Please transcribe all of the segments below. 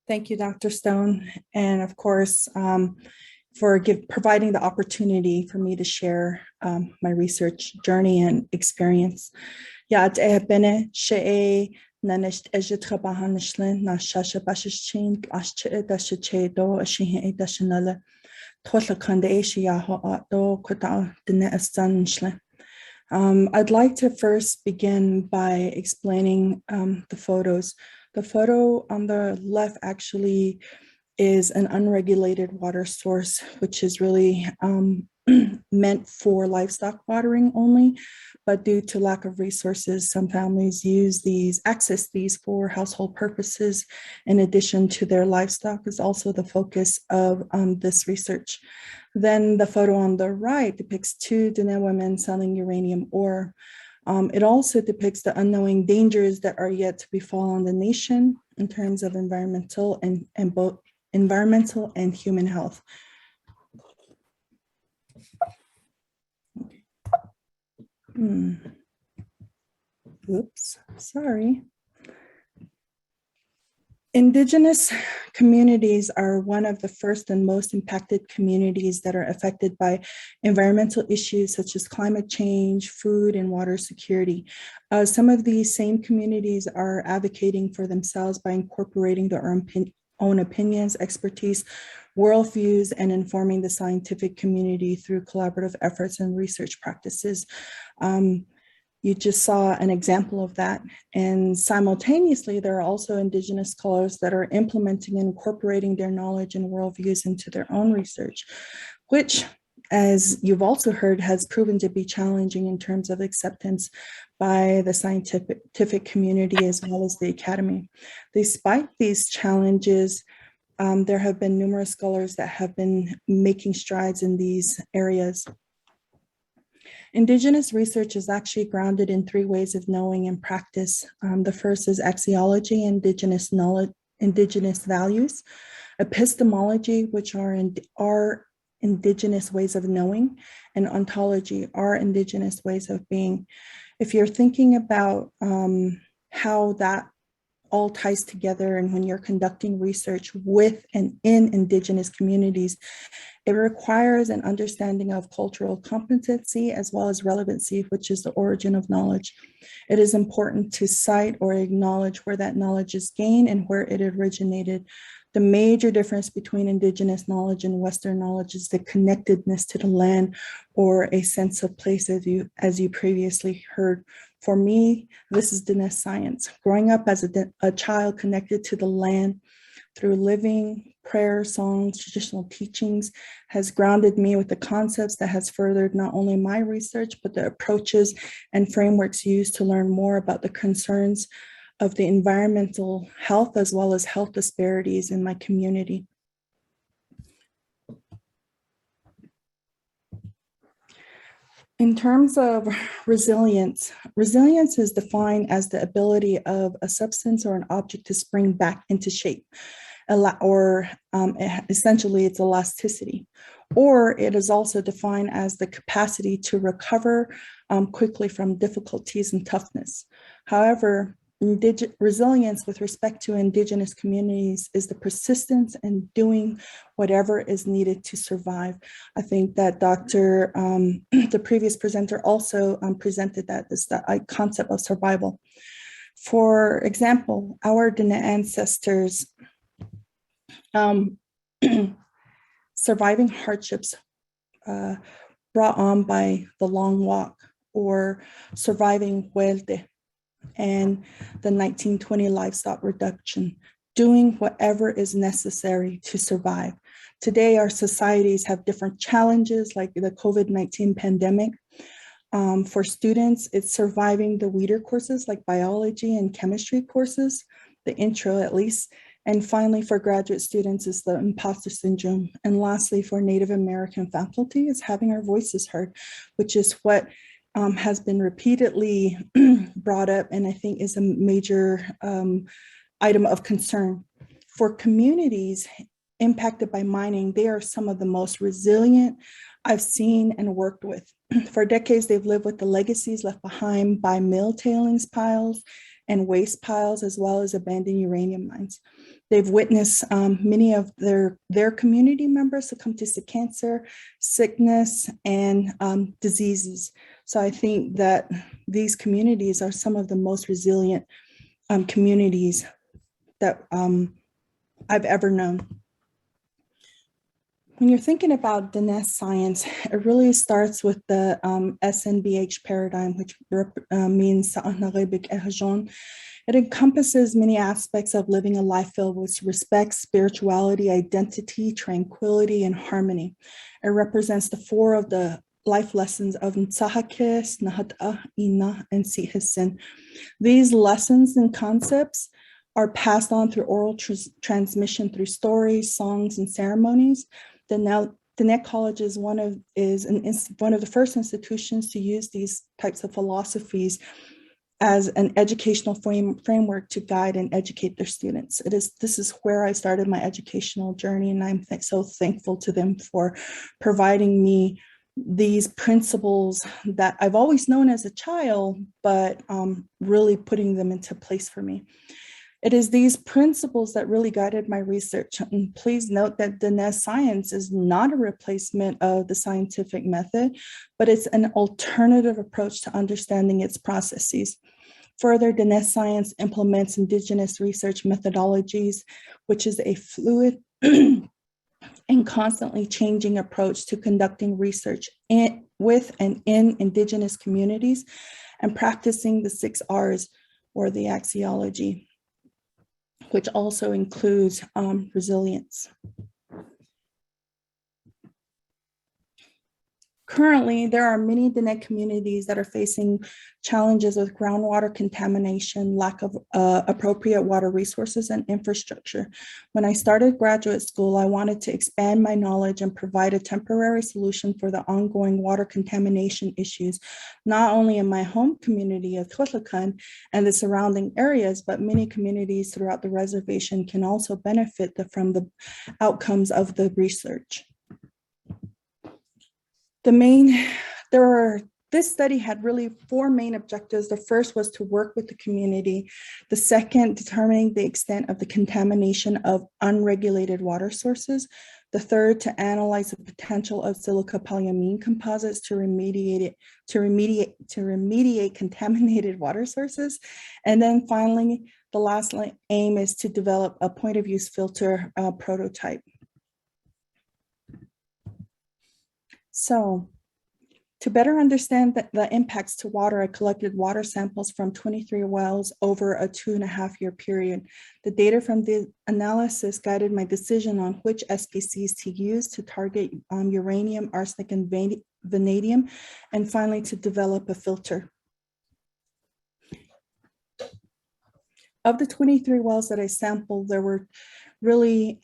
Thank you, Dr. Stone, and of course, for providing the opportunity for me to share my research journey and experience. Ja, bene she nanisht ejitrabahanishlin na shasha bashichin ashche dashiche do ashihin dashinala tola kanda eshiyaho do kuta dine astanishlin. I'd like to first begin by explaining the photos. The photo on the left actually is an unregulated water source, which is really meant for livestock watering only. But due to lack of resources, some families access these for household purposes. In addition to their livestock is also the focus of this research. Then the photo on the right depicts two Diné women selling uranium ore. It also depicts the unknowing dangers that are yet to befall on the nation in terms of environmental and both environmental and human health. Oops, sorry. Indigenous communities are one of the first and most impacted communities that are affected by environmental issues such as climate change, food, and water security. Some of these same communities are advocating for themselves by incorporating their own opinions, expertise, worldviews, and informing the scientific community through collaborative efforts and research practices. You just saw an example of that. And simultaneously, there are also Indigenous scholars that are implementing and incorporating their knowledge and worldviews into their own research, which, as you've also heard, has proven to be challenging in terms of acceptance by the scientific community as well as the academy. Despite these challenges, there have been numerous scholars that have been making strides in these areas. Indigenous research is actually grounded in three ways of knowing and practice. The first is axiology, indigenous knowledge, indigenous values, epistemology, which are indigenous ways of knowing, and ontology, are indigenous ways of being. If you're thinking about how that all ties together, and when you're conducting research with and in Indigenous communities, it requires an understanding of cultural competency as well as relevancy, which is the origin of knowledge. It is important to cite or acknowledge where that knowledge is gained and where it originated. The major difference between Indigenous knowledge and Western knowledge is the connectedness to the land, or a sense of place, as you previously heard. For me, this is Diné science. Growing up as a child connected to the land through living, prayer, songs, traditional teachings has grounded me with the concepts that has furthered not only my research, but the approaches and frameworks used to learn more about the concerns of the environmental health as well as health disparities in my community. In terms of resilience, resilience is defined as the ability of a substance or an object to spring back into shape, or essentially it's elasticity. Or it is also defined as the capacity to recover quickly from difficulties and toughness. However, resilience with respect to Indigenous communities is the persistence in doing whatever is needed to survive. I think that the previous presenter also presented that, this concept of survival. For example, our Diné ancestors surviving hardships brought on by the long walk, or surviving huelte, and the 1920 livestock reduction, doing whatever is necessary to survive. Today, our societies have different challenges, like the COVID-19 pandemic. For students, it's surviving the weeder courses like biology and chemistry courses, the intro at least. And finally, for graduate students, is the imposter syndrome. And lastly, for Native American faculty, is having our voices heard, which is what has been repeatedly brought up, and I think is a major item of concern. For communities impacted by mining, they are some of the most resilient I've seen and worked with. For decades, they've lived with the legacies left behind by mill tailings piles and waste piles, as well as abandoned uranium mines. They've witnessed many of their community members succumb to cancer, sickness, and diseases. So I think that these communities are some of the most resilient communities that I've ever known. When you're thinking about Diné science, it really starts with the SNBH paradigm, which means it encompasses many aspects of living a life filled with respect, spirituality, identity, tranquility, and harmony. It represents the four of the life lessons of Nsahakis, Nahata, Ina, and Sihisin. These lessons and concepts are passed on through oral transmission through stories, songs, and ceremonies. The Diné College is one of the first institutions to use these types of philosophies as an educational framework to guide and educate their students. This is where I started my educational journey, and I'm so thankful to them for providing me these principles that I've always known as a child, but really putting them into place for me. It is these principles that really guided my research. And please note that Diné science is not a replacement of the scientific method, but it's an alternative approach to understanding its processes. Further, Diné science implements indigenous research methodologies, which is a fluid and constantly changing approach to conducting research with and in indigenous communities and practicing the 6 R's, or the axiology, which also includes resilience. Currently, there are many Diné communities that are facing challenges with groundwater contamination, lack of appropriate water resources, and infrastructure. When I started graduate school, I wanted to expand my knowledge and provide a temporary solution for the ongoing water contamination issues, not only in my home community of Totlakan and the surrounding areas, but many communities throughout the reservation can also benefit from the outcomes of the research. This study had really 4 main objectives. The first was to work with the community. The second, determining the extent of the contamination of unregulated water sources. The third, to analyze the potential of silica polyamine composites to remediate contaminated water sources. And then finally, the last aim is to develop a point of use filter prototype. So, to better understand the impacts to water, I collected water samples from 23 wells over a 2.5-year period. The data from the analysis guided my decision on which SPCs to use to target uranium, arsenic, and vanadium, and finally to develop a filter. Of the 23 wells that I sampled, there were really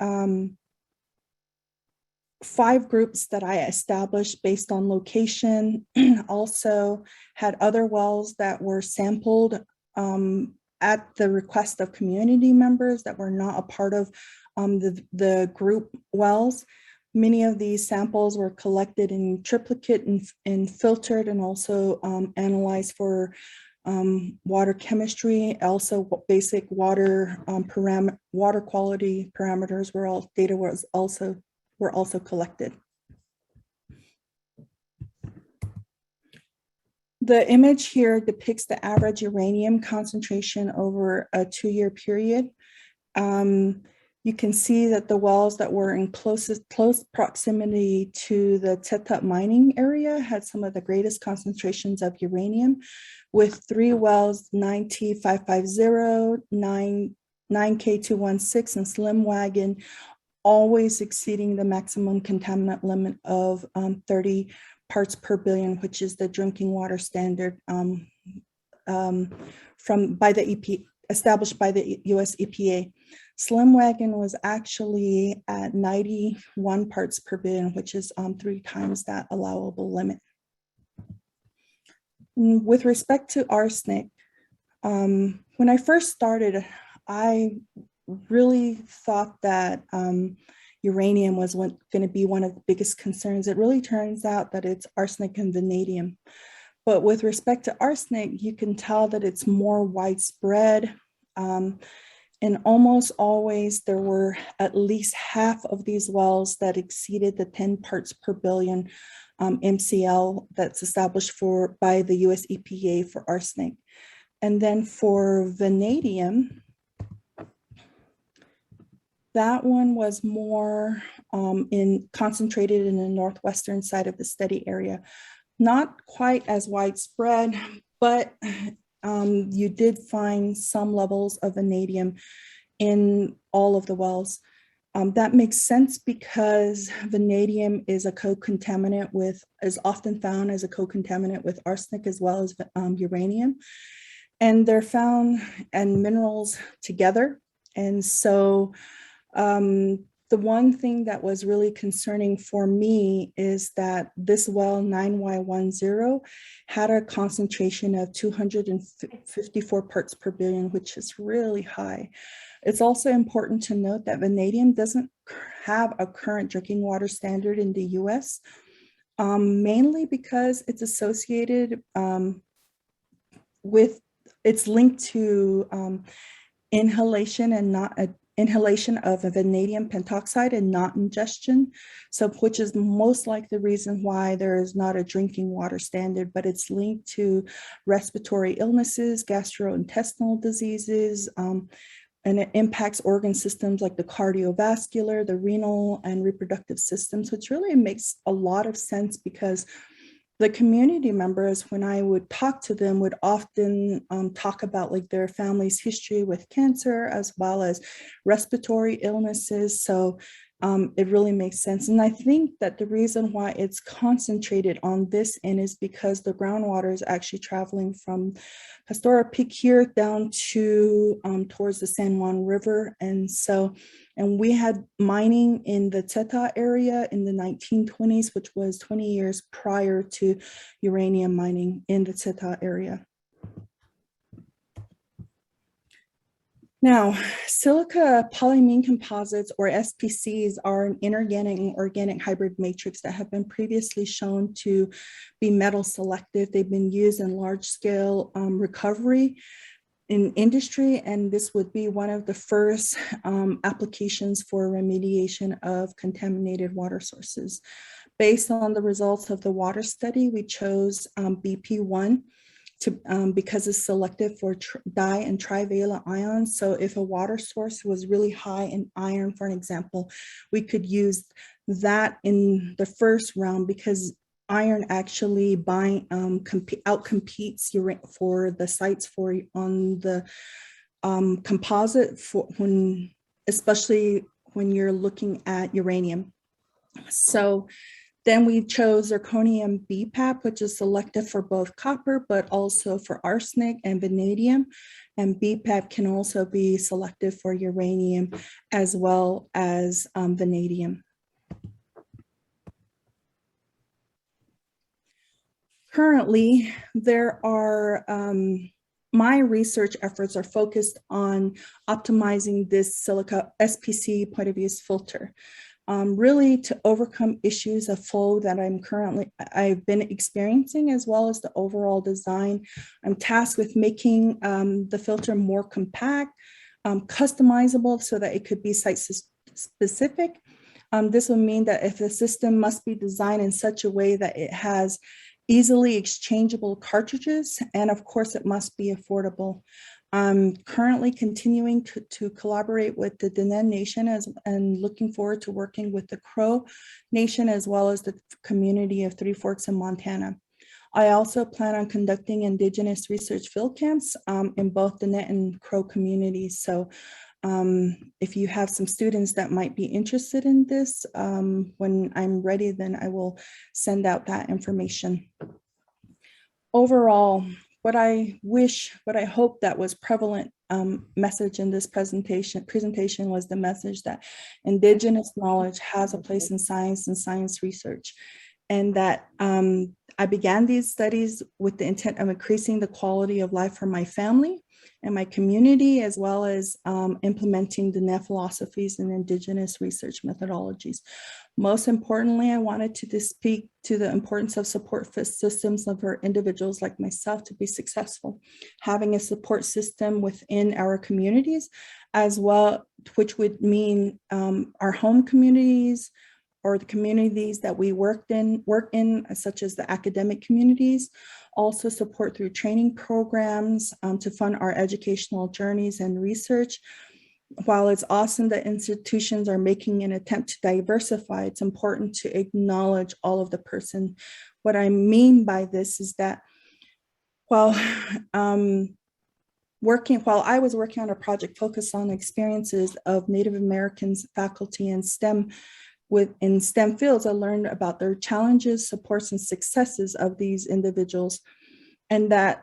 5 groups that I established based on location. Also had other wells that were sampled at the request of community members that were not a part of the group wells. Many of these samples were collected in triplicate and filtered, and also analyzed for water chemistry. Also basic water water quality parameters were also collected. The image here depicts the average uranium concentration over a 2-year period. You can see that the wells that were in close proximity to the Tetat mining area had some of the greatest concentrations of uranium, with 3 wells, 9T550, 9K216, and Slim Wagon, always exceeding the maximum contaminant limit of 30 parts per billion, which is the drinking water standard established by the US EPA. Slim Wagon was actually at 91 parts per billion, which is 3 times that allowable limit. With respect to arsenic, when I first started, I really thought that uranium was going to be one of the biggest concerns. It really turns out that it's arsenic and vanadium. But with respect to arsenic, you can tell that it's more widespread. And almost always there were at least half of these wells that exceeded the 10 parts per billion MCL that's established by the US EPA for arsenic. And then for vanadium, that one was more concentrated in the northwestern side of the study area. Not quite as widespread, but you did find some levels of vanadium in all of the wells. That makes sense because vanadium is a co-contaminant is often found as a co-contaminant with arsenic as well as uranium. And they're found in minerals together. And so the one thing that was really concerning for me is that this well 9Y10 had a concentration of 254 parts per billion, which is really high. It's also important to note that vanadium doesn't have a current drinking water standard in the US, mainly because it's associated it's linked to inhalation and not inhalation of a vanadium pentoxide and not ingestion. So which is most likely the reason why there is not a drinking water standard, but it's linked to respiratory illnesses, gastrointestinal diseases, and it impacts organ systems like the cardiovascular, the renal, and reproductive systems, which really makes a lot of sense because the community members, when I would talk to them, would often talk about like their family's history with cancer as well as respiratory illnesses. So it really makes sense. And I think that the reason why it's concentrated on this end is because the groundwater is actually traveling from Pastora Peak here down to towards the San Juan River. And we had mining in the Teta area in the 1920s, which was 20 years prior to uranium mining in the Teta area. Now, silica polyamine composites, or SPCs, are an inorganic and organic hybrid matrix that have been previously shown to be metal selective. They've been used in large-scale recovery in industry, and this would be one of the first applications for remediation of contaminated water sources. Based on the results of the water study, we chose BP1 because it's selective for di and trivalent ions. So if a water source was really high in iron, for an example, we could use that in the first round because iron actually outcompetes for the sites on the composite especially when you're looking at uranium. So then we chose zirconium BPAP, which is selective for both copper, but also for arsenic and vanadium. And BPAP can also be selective for uranium as well as vanadium. Currently, my research efforts are focused on optimizing this silica SPC point of use filter. Really to overcome issues of flow that I've been experiencing, as well as the overall design. I'm tasked with making the filter more compact, customizable so that it could be site specific. This will mean that if the system must be designed in such a way that it has easily exchangeable cartridges, and of course it must be affordable. I'm currently continuing to collaborate with the Diné Nation and looking forward to working with the Crow Nation as well as the community of Three Forks in Montana. I also plan on conducting Indigenous research field camps in both Diné and Crow communities. So if you have some students that might be interested in this, when I'm ready, then I will send out that information. Overall, what I hope that was prevalent message in this presentation was the message that Indigenous knowledge has a place in science and science research, and that I began these studies with the intent of increasing the quality of life for my family, in my community, as well as implementing Diné philosophies and Indigenous research methodologies. Most importantly, I wanted to speak to the importance of support systems for individuals like myself to be successful. Having a support system within our communities as well, which would mean our home communities or the communities that we work in, such as the academic communities, also support through training programs to fund our educational journeys and research. While it's awesome that institutions are making an attempt to diversify, it's important to acknowledge all of the person. What I mean by this is that while I was working on a project focused on experiences of Native Americans faculty in STEM fields, I learned about their challenges, supports, and successes of these individuals. And that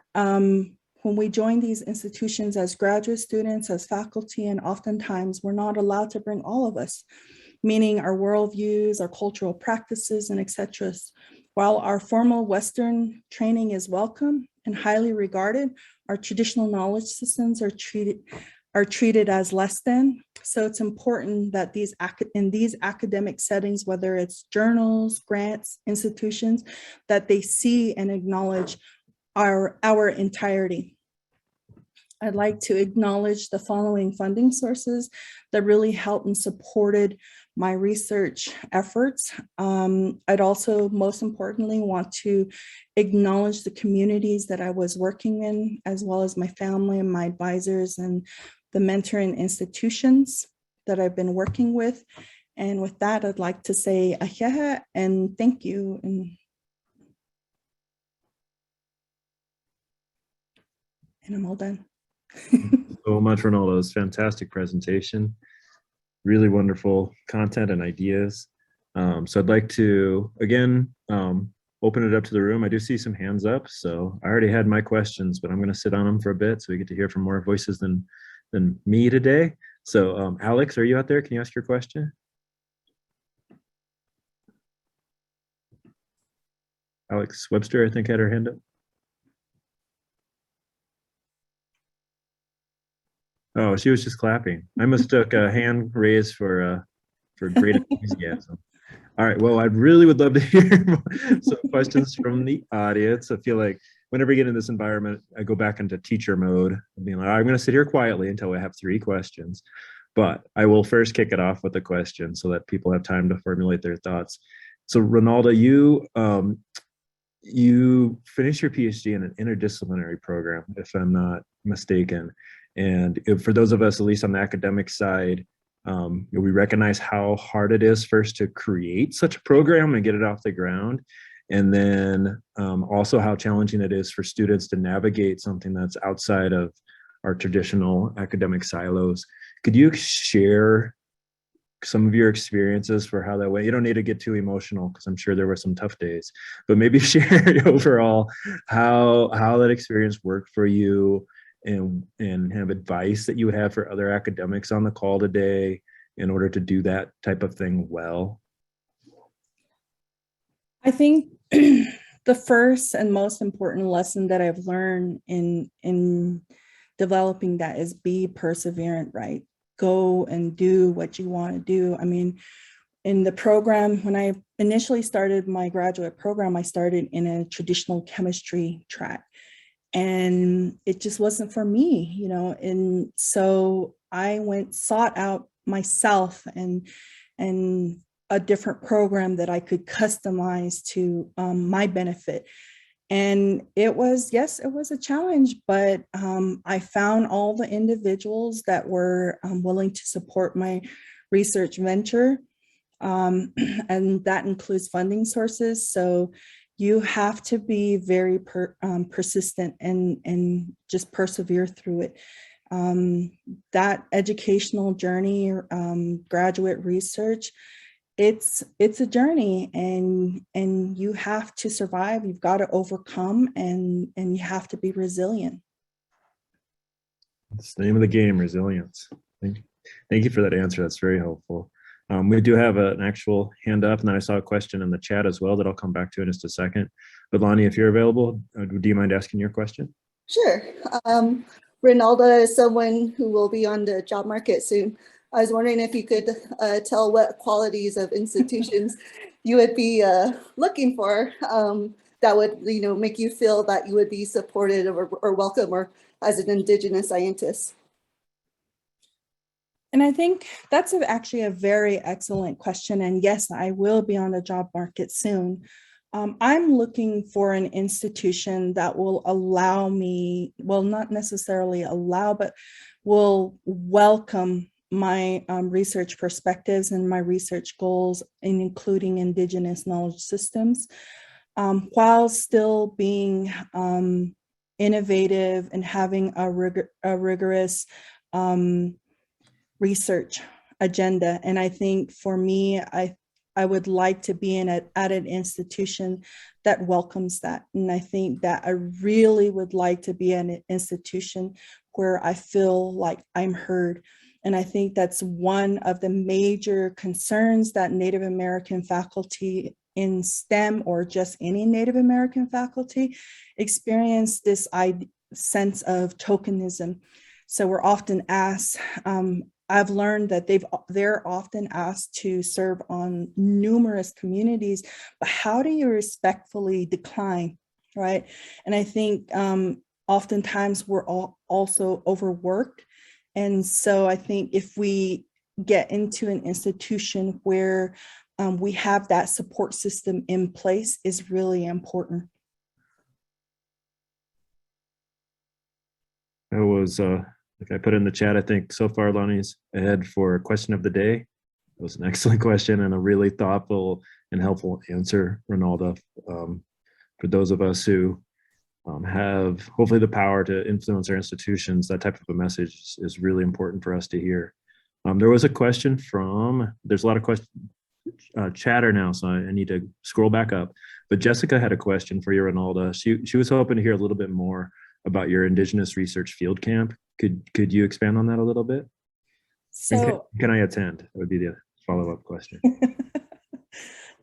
when we join these institutions as graduate students, as faculty, and oftentimes we're not allowed to bring all of us, meaning our worldviews, our cultural practices, and etc. While our formal Western training is welcome and highly regarded, our traditional knowledge systems are treated as less than. So it's important that in these academic settings, whether it's journals, grants, institutions, that they see and acknowledge our entirety. I'd like to acknowledge the following funding sources that really helped and supported my research efforts. I'd also, most importantly, want to acknowledge the communities that I was working in, as well as my family and my advisors and the mentoring institutions that I've been working with. And with that, I'd like to say ahiaha and thank you. And I'm all done. So much, Ranalda. It was a fantastic presentation. Really wonderful content and ideas. So I'd like to, again, open it up to the room. I do see some hands up, so I already had my questions, but I'm going to sit on them for a bit so we get to hear from more voices than me today. So Alex, are you out there? Can you ask your question? Alex Webster, I think, had her hand up. Oh, she was just clapping. I mistook a hand raise for great enthusiasm. All right. Well, I really would love to hear some questions from the audience. I feel like whenever I get in this environment, I go back into teacher mode, being like, I'm going to sit here quietly until I have 3 questions. But I will first kick it off with a question so that people have time to formulate their thoughts. So, Ranalda, you finished your PhD in an interdisciplinary program, if I'm not mistaken. And for those of us, at least on the academic side, we recognize how hard it is first to create such a program and get it off the ground. And then also how challenging it is for students to navigate something that's outside of our traditional academic silos. Could you share some of your experiences for how that went? You don't need to get too emotional because I'm sure there were some tough days, but maybe share overall how that experience worked for you, and have advice that you have for other academics on the call today in order to do that type of thing well. I think the first and most important lesson that I've learned in developing that is be perseverant, right? Go and do what you want to do. I mean, in the program, when I initially started my graduate program, I started in a traditional chemistry track. And it just wasn't for me, you know, and so I sought out myself and a different program that I could customize to my benefit. And it was a challenge, but I found all the individuals that were willing to support my research venture, and that includes funding sources. So you have to be very persistent and just persevere through it. That educational journey, graduate research, it's a journey, and you have to survive. You've got to overcome, and you have to be resilient. It's the name of the game, resilience. Thank you for that answer. That's very helpful. We do have an actual hand up, and then I saw a question in the chat as well that I'll come back to in just a second. But Lonnie, if you're available, do you mind asking your question? Sure. Ranalda is someone who will be on the job market soon. I was wondering if you could tell what qualities of institutions you would be looking for that would, make you feel that you would be supported or welcome or as an Indigenous scientist. And I think that's actually a very excellent question. And yes, I will be on the job market soon. I'm looking for an institution that will allow me, well, not necessarily allow, but will welcome my research perspectives and my research goals, including Indigenous knowledge systems, while still being innovative and having a rigorous research agenda. And I think for me, I would like to be at an institution that welcomes that. And I think that I really would like to be in an institution where I feel like I'm heard. And I think that's one of the major concerns that Native American faculty in STEM, or just any Native American faculty, experience this sense of tokenism. So we're often asked, I've learned that they're often asked to serve on numerous communities, but how do you respectfully decline, right? And I think oftentimes we're also overworked. And so I think if we get into an institution where we have that support system in place is really important. That was, like I put in the chat, I think so far Lonnie's ahead for question of the day. It was an excellent question and a really thoughtful and helpful answer, Ranalda. For those of us who have hopefully the power to influence our institutions, that type of a message is really important for us to hear. There was a question from, there's a lot of questions, chatter now, so I need to scroll back up. But Jessica had a question for you, Ranalda. She was hoping to hear a little bit more about your Indigenous Research Field Camp. Could you expand on that a little bit? So can I attend? That would be the follow-up question.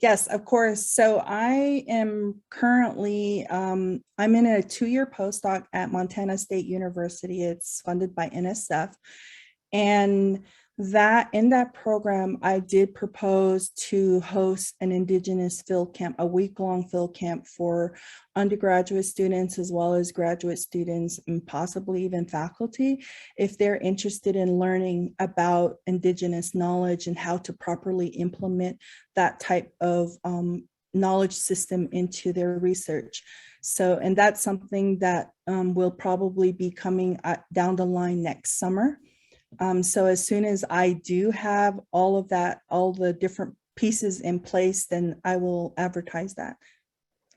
Yes, of course. So I am currently, I'm in a 2-year postdoc at Montana State University. It's funded by NSF. And in that program, I did propose to host an Indigenous field camp, a week-long field camp for undergraduate students as well as graduate students and possibly even faculty, if they're interested in learning about Indigenous knowledge and how to properly implement that type of knowledge system into their research. So, and that's something that will probably be coming down the line next summer. So as soon as I do have all of that, all the different pieces in place, then I will advertise that.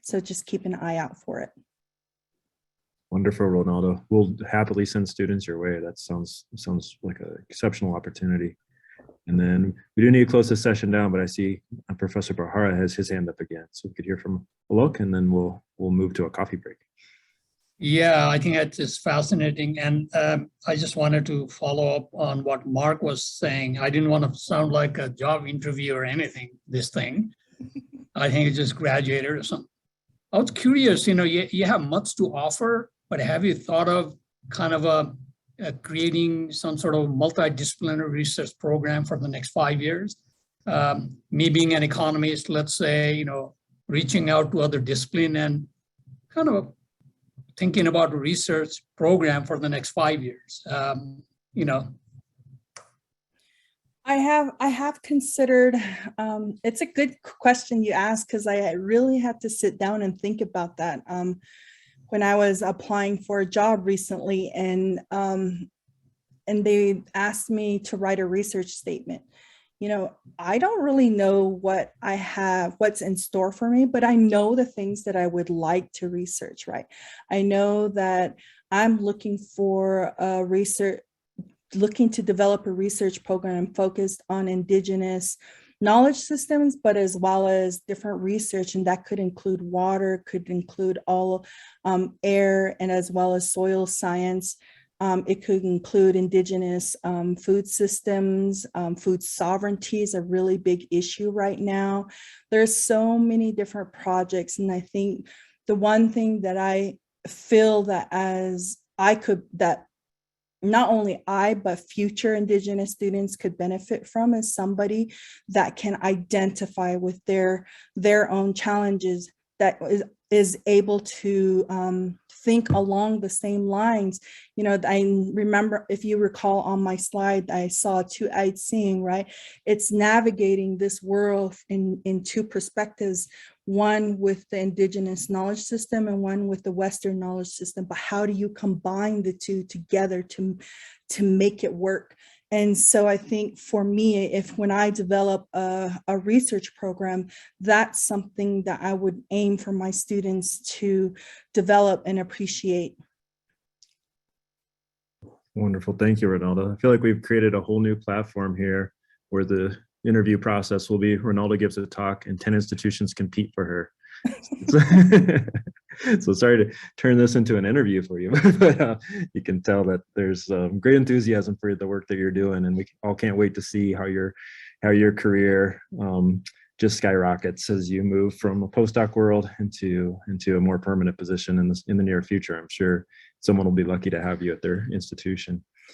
So just keep an eye out for it. Wonderful, Ranalda. We'll happily send students your way. That sounds like an exceptional opportunity. And then we do need to close this session down, but I see Professor Bahara has his hand up again. So we could hear from Alok, and then we'll move to a coffee break. Yeah, I think that is fascinating. And I just wanted to follow up on what Mark was saying. I didn't want to sound like a job interview or anything, this thing. I think it's just graduated or something. I was curious, you have much to offer, but have you thought of kind of creating some sort of multidisciplinary research program for the next 5 years? Me being an economist, let's say, reaching out to other discipline and kind of thinking about a research program for the next 5 years, I have considered, it's a good question you ask, because I really had to sit down and think about that. When I was applying for a job recently, and they asked me to write a research statement. I don't really know what's in store for me, but I know the things that I would like to research, right? I know that I'm looking to develop a research program focused on Indigenous knowledge systems, but as well as different research, and that could include water, could include all air, and as well as soil science. It could include Indigenous food systems. Food sovereignty is a really big issue right now. There's so many different projects, and I think the one thing that I feel that not only I, but future Indigenous students could benefit from is somebody that can identify with their own challenges, that is able to think along the same lines. You know, I remember, if you recall on my slide, I saw two-eyed seeing, right? It's navigating this world in two perspectives, one with the Indigenous knowledge system and one with the Western knowledge system. But how do you combine the two together to make it work? And so I think for me, if when I develop a research program, that's something that I would aim for my students to develop and appreciate. Wonderful. Thank you, Ranalda. I feel like we've created a whole new platform here where the interview process will be Ranalda gives a talk and 10 institutions compete for her. So sorry to turn this into an interview for you, but you can tell that there's great enthusiasm for the work that you're doing, and we all can't wait to see how your career just skyrockets as you move from a postdoc world into a more permanent position in the near future. I'm sure someone will be lucky to have you at their institution.